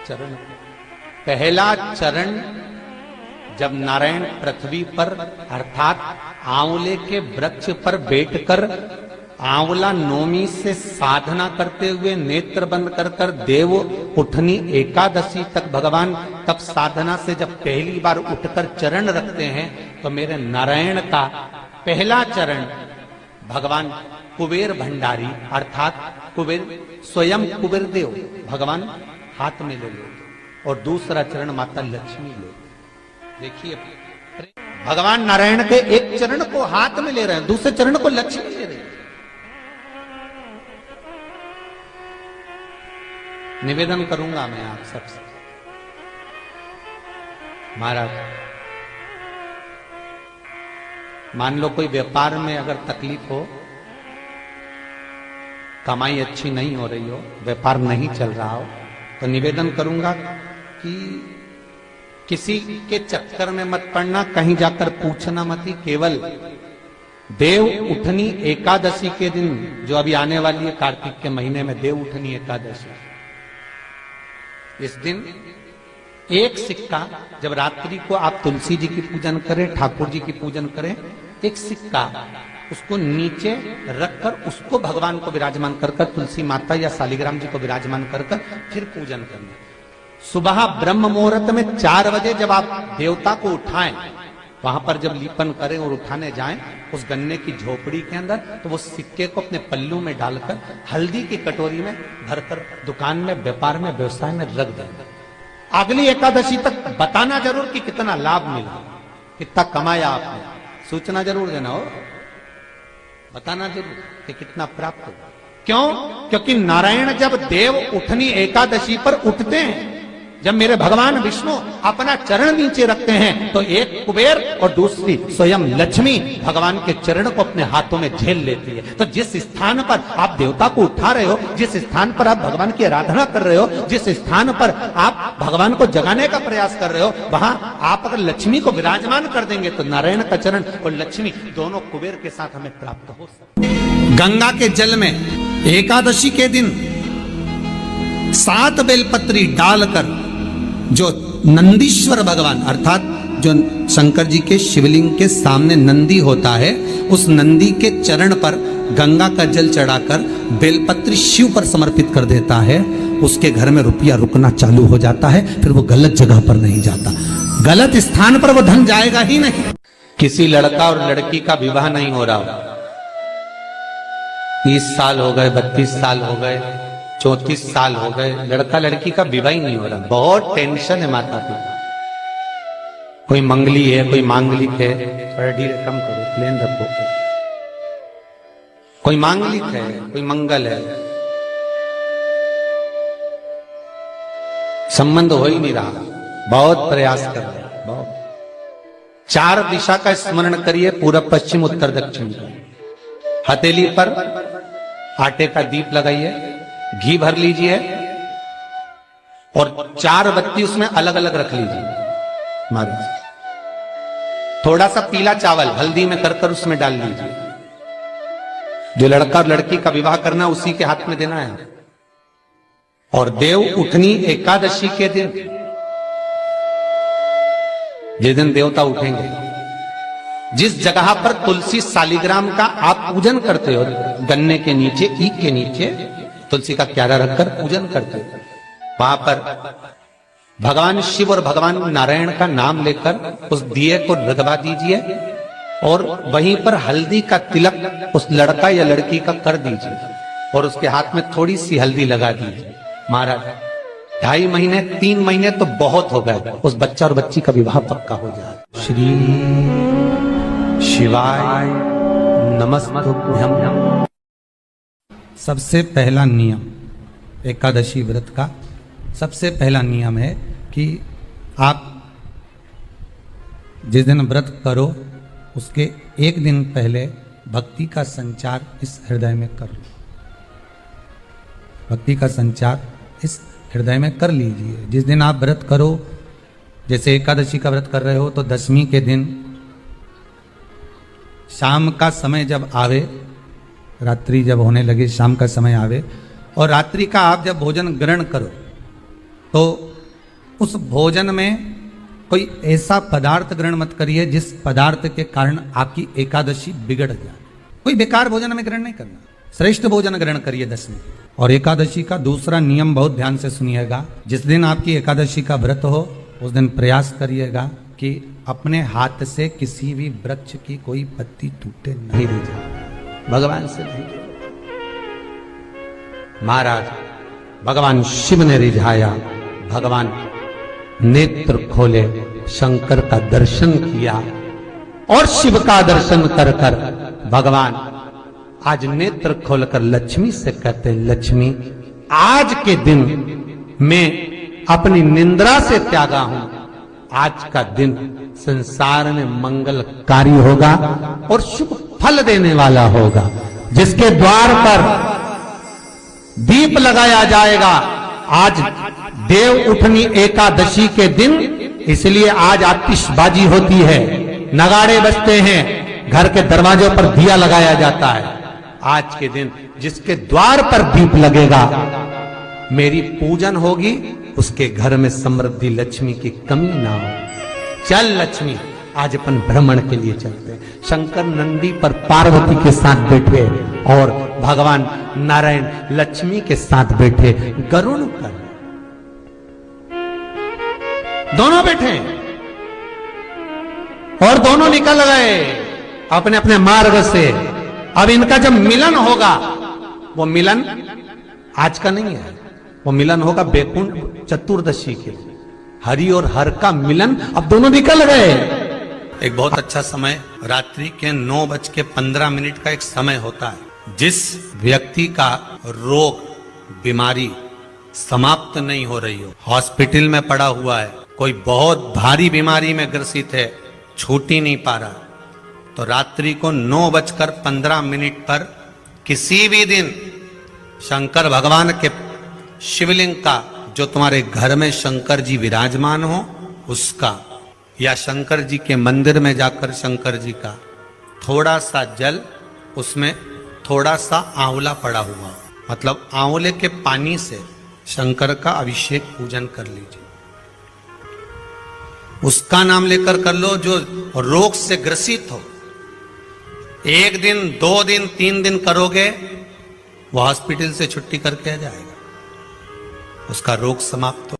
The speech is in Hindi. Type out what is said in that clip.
चरण। पहला चरण जब नारायण पृथ्वी पर अर्थात आंवले के वृक्ष पर बैठकर आंवला नौमी से साधना करते हुए नेत्र बंद कर कर देव उठनी एकादशी तक भगवान तब साधना से जब पहली बार उठकर चरण रखते हैं तो मेरे नारायण का पहला चरण भगवान कुबेर भंडारी अर्थात कुबेर स्वयं कुबेर देव भगवान हाथ में ले लेते और दूसरा चरण माता लक्ष्मी ले। देखिए भगवान नारायण के एक चरण को हाथ में ले रहे हैं, दूसरे चरण को लक्ष्मी ले रहे हैं। निवेदन करूंगा मैं आप सबसे, महाराज मान लो कोई व्यापार में अगर तकलीफ हो, कमाई अच्छी नहीं हो रही हो, व्यापार नहीं चल रहा हो, तो निवेदन करूंगा कि किसी के चक्कर में मत पड़ना, कहीं जाकर पूछना मत ही। केवल देव उठनी एकादशी के दिन जो अभी आने वाली है कार्तिक के महीने में देव उठनी एकादशी, इस दिन एक सिक्का जब रात्रि को आप तुलसी जी की पूजन करें, ठाकुर जी की पूजन करें, एक सिक्का उसको नीचे रखकर उसको भगवान को विराजमान कर कर तुलसी माता या शालिग्राम जी को विराजमान कर कर फिर पूजन करना। सुबह ब्रह्म मुहूर्त में 4 बजे जब आप देवता को उठाएं, वहां पर जब लीपन करें और उठाने जाएं उस गन्ने की झोपड़ी के अंदर, तो वो सिक्के को अपने पल्लू में डालकर हल्दी की कटोरी में भरकर दुकान में व्यापार में व्यवसाय में रख दें। अगली एकादशी तक बताना जरूर कि कितना लाभ मिला, कितना कमाया आपने, सूचना जरूर देना हो, बताना जरूर कि कितना प्राप्त हो। क्यों? क्योंकि नारायण जब देव उठनी एकादशी पर उठते हैं, जब मेरे भगवान विष्णु अपना चरण नीचे रखते हैं, तो एक कुबेर और दूसरी स्वयं लक्ष्मी भगवान के चरण को अपने हाथों में झेल लेती है। तो जिस स्थान पर आप देवता को उठा रहे हो, जिस स्थान पर आप भगवान की आराधना कर रहे हो, जिस स्थान पर आप भगवान को जगाने का प्रयास कर रहे हो, वहां आप अगर लक्ष्मी को विराजमान कर देंगे तो नारायण का चरण और लक्ष्मी दोनों कुबेर के साथ हमें प्राप्त हो सकते। गंगा के जल में एकादशी के दिन 7 बेलपत्री डालकर जो नंदीश्वर भगवान अर्थात जो शंकर जी के शिवलिंग के सामने नंदी होता है, उस नंदी के चरण पर गंगा का जल चढ़ाकर बेलपत्री शिव पर समर्पित कर देता है, उसके घर में रुपया रुकना चालू हो जाता है, फिर वो गलत जगह पर नहीं जाता, गलत स्थान पर वो धन जाएगा ही नहीं। किसी लड़का और लड़की का विवाह नहीं हो रहा, 30 साल हो गए, 32 साल हो गए, 34 साल हो गए, लड़का लड़की का विवाह ही नहीं हो रहा, बहुत टेंशन है माता पिता। कोई मंगली है, कोई मांगलिक है, थोड़ा धीरे कम करो, प्लेन रखो। कोई मांगलिक है, कोई मंगल है, संबंध हो ही नहीं रहा, बहुत प्रयास कर रहे हैं, बहुत। 4 दिशा का स्मरण करिए, पूर्व पश्चिम उत्तर दक्षिण का। हथेली पर आटे का दीप लगाइए, घी भर लीजिए और 4 बत्ती उसमें अलग अलग रख लीजिए महाराज। थोड़ा सा पीला चावल हल्दी में कर कर उसमें डाल लीजिए। जो लड़का और लड़की का विवाह करना उसी के हाथ में देना है। और देव उठनी एकादशी के दिन, जिस दिन देवता उठेंगे, जिस जगह पर तुलसी शालिग्राम का आप पूजन करते हो, गन्ने के नीचे, ईख के नीचे तुलसी का क्यारा रखकर पूजन करते हो, वहां पर भगवान शिव और भगवान नारायण का नाम लेकर उस दिए को रगवा दीजिए और वहीं पर हल्दी का तिलक उस लड़का या लड़की का कर दीजिए और उसके हाथ में थोड़ी सी हल्दी लगा दीजिए। महाराज 2.5 महीने 3 महीने तो बहुत हो गए, उस बच्चा और बच्ची का विवाह पक्का हो जाए। श्री शिवाय नमस्तुभ्यं। सबसे पहला नियम एकादशी व्रत का सबसे पहला नियम है कि आप जिस दिन व्रत करो उसके 1 दिन पहले भक्ति का संचार इस हृदय में कर लो। भक्ति का संचार इस हृदय में कर लीजिए। जिस दिन आप व्रत करो, जैसे एकादशी का व्रत कर रहे हो, तो 10वीं के दिन शाम का समय जब आवे, रात्रि जब होने लगे, शाम का समय आवे और रात्रि का आप जब भोजन ग्रहण करो तो उस भोजन में कोई ऐसा पदार्थ ग्रहण मत करिए जिस पदार्थ के कारण आपकी एकादशी बिगड़ जाए। कोई बेकार भोजन में ग्रहण नहीं करना, श्रेष्ठ भोजन ग्रहण करिए दशमी। और एकादशी का दूसरा नियम बहुत ध्यान से सुनिएगा, जिस दिन आपकी एकादशी का व्रत हो उस दिन प्रयास करिएगा कि अपने हाथ से किसी भी वृक्ष की कोई पत्ती टूटे नहीं दीजिए, भगवान से नहीं। महाराज भगवान शिव ने रिझाया, भगवान नेत्र खोले, शंकर का दर्शन किया और शिव का दर्शन कर कर भगवान आज नेत्र खोलकर लक्ष्मी से कहते हैं, लक्ष्मी आज के दिन मैं अपनी निंद्रा से त्यागा हूं, आज का दिन संसार में मंगलकारी होगा और शुभ फल देने वाला होगा, जिसके द्वार पर दीप लगाया जाएगा। आज देव उठनी एकादशी के दिन, इसलिए आज आतिशबाजी होती है, नगाड़े बजते हैं, घर के दरवाजों पर दिया लगाया जाता है। आज के दिन जिसके द्वार पर दीप लगेगा, मेरी पूजन होगी, उसके घर में समृद्धि लक्ष्मी की कमी ना हो। चल लक्ष्मी, आज अपन भ्रमण के लिए चलते हैं। शंकर नंदी पर पार्वती के साथ बैठे और भगवान नारायण लक्ष्मी के साथ बैठे गरुड़ पर, दोनों बैठे और दोनों निकल गए अपने अपने मार्ग से। अब इनका जब मिलन होगा, वो मिलन आज का नहीं है, वो मिलन होगा बैकुंठ चतुर्दशी के, हरि और हर का मिलन। अब दोनों निकल गए। एक बहुत अच्छा समय रात्रि के 9:15 का एक समय होता है, जिस व्यक्ति का रोग बीमारी समाप्त नहीं हो रही हो, हॉस्पिटल में पड़ा हुआ है, कोई बहुत भारी बीमारी में ग्रसित है, छूट ही नहीं पा रहा, तो रात्रि को 9:15 पर किसी भी दिन शंकर भगवान के शिवलिंग का, जो तुम्हारे घर में शंकर जी विराजमान हो उसका, या शंकर जी के मंदिर में जाकर शंकर जी का थोड़ा सा जल, उसमें थोड़ा सा आंवला पड़ा हुआ, मतलब आंवले के पानी से शंकर का अभिषेक पूजन कर लीजिए। उसका नाम लेकर कर लो जो रोग से ग्रसित हो। 1 दिन 2 दिन 3 दिन करोगे, वो हॉस्पिटल से छुट्टी करके आ जाएगा, उसका रोग समाप्त हो।